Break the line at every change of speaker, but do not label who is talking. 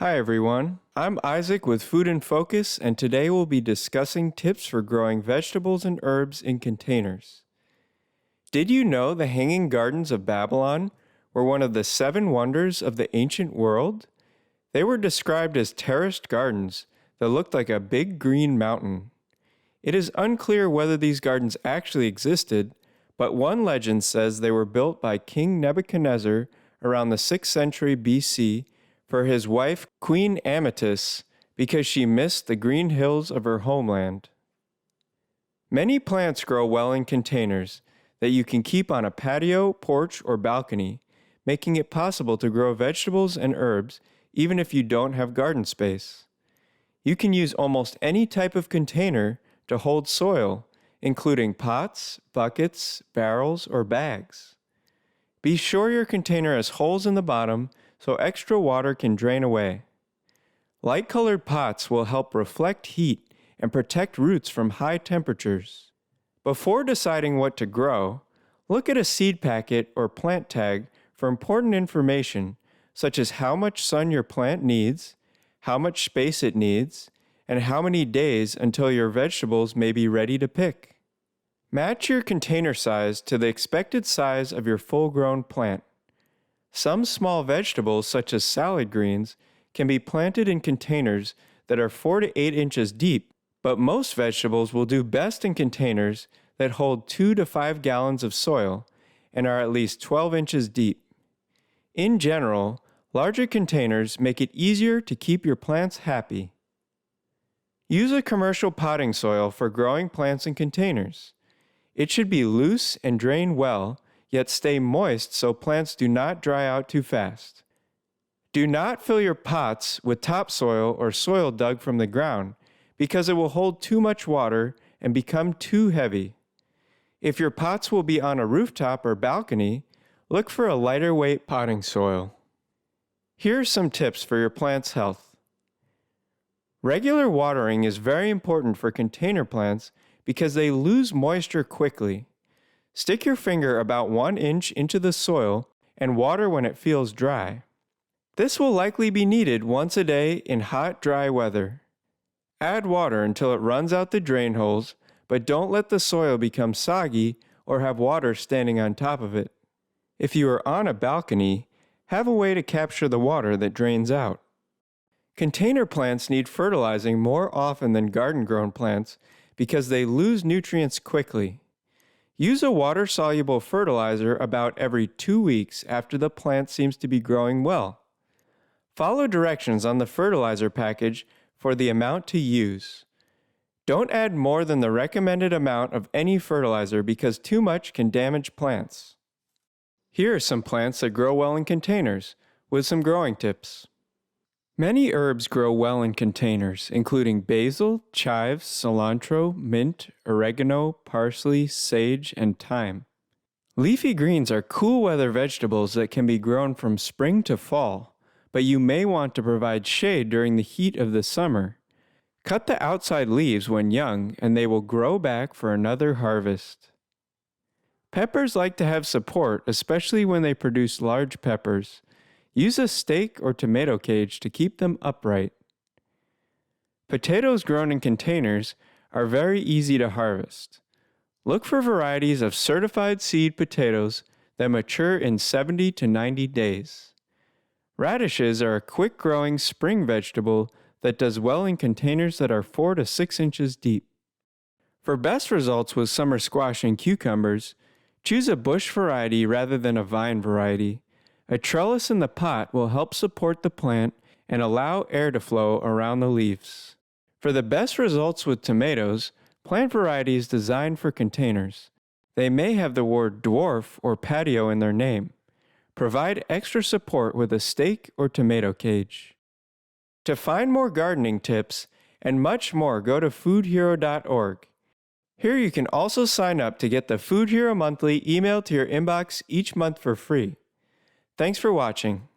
Hi everyone, I'm Isaac with Food in Focus, and today we'll be discussing tips for growing vegetables and herbs in containers. Did you know the Hanging Gardens of Babylon were one of the 7 wonders of the ancient world? They were described as terraced gardens that looked like a big green mountain. It is unclear whether these gardens actually existed, but one legend says they were built by King Nebuchadnezzar around the 6th century BC for his wife Queen Amethyst because she missed the green hills of her homeland. Many plants grow well in containers that you can keep on a patio, porch, or balcony, making it possible to grow vegetables and herbs even if you don't have garden space. You can use almost any type of container to hold soil, including pots, buckets, barrels, or bags. Be sure your container has holes in the bottom so extra water can drain away. Light-colored pots will help reflect heat and protect roots from high temperatures. Before deciding what to grow, look at a seed packet or plant tag for important information such as how much sun your plant needs, how much space it needs, and how many days until your vegetables may be ready to pick. Match your container size to the expected size of your full-grown plant. Some small vegetables, such as salad greens, can be planted in containers that are 4 to 8 inches deep, but most vegetables will do best in containers that hold 2 to 5 gallons of soil and are at least 12 inches deep. In general, larger containers make it easier to keep your plants happy. Use a commercial potting soil for growing plants in containers. It should be loose and drain well, yet stay moist so plants do not dry out too fast. Do not fill your pots with topsoil or soil dug from the ground because it will hold too much water and become too heavy. If your pots will be on a rooftop or balcony, look for a lighter weight potting soil. Here are some tips for your plant's health. Regular watering is very important for container plants because they lose moisture quickly. Stick your finger about 1 inch into the soil and water when it feels dry. This will likely be needed once a day in hot, dry weather. Add water until it runs out the drain holes, but don't let the soil become soggy or have water standing on top of it. If you are on a balcony, have a way to capture the water that drains out. Container plants need fertilizing more often than garden-grown plants because they lose nutrients quickly. Use a water-soluble fertilizer about every 2 weeks after the plant seems to be growing well. Follow directions on the fertilizer package for the amount to use. Don't add more than the recommended amount of any fertilizer because too much can damage plants. Here are some plants that grow well in containers, with some growing tips. Many herbs grow well in containers, including basil, chives, cilantro, mint, oregano, parsley, sage, and thyme. Leafy greens are cool weather vegetables that can be grown from spring to fall, but you may want to provide shade during the heat of the summer. Cut the outside leaves when young, and they will grow back for another harvest. Peppers like to have support, especially when they produce large peppers. Use a stake or tomato cage to keep them upright. Potatoes grown in containers are very easy to harvest. Look for varieties of certified seed potatoes that mature in 70 to 90 days. Radishes are a quick-growing spring vegetable that does well in containers that are 4 to 6 inches deep. For best results with summer squash and cucumbers, choose a bush variety rather than a vine variety. A trellis in the pot will help support the plant and allow air to flow around the leaves. For the best results with tomatoes, plant varieties designed for containers. They may have the word dwarf or patio in their name. Provide extra support with a stake or tomato cage. To find more gardening tips and much more, go to foodhero.org. Here you can also sign up to get the Food Hero Monthly emailed to your inbox each month for free. Thanks for watching.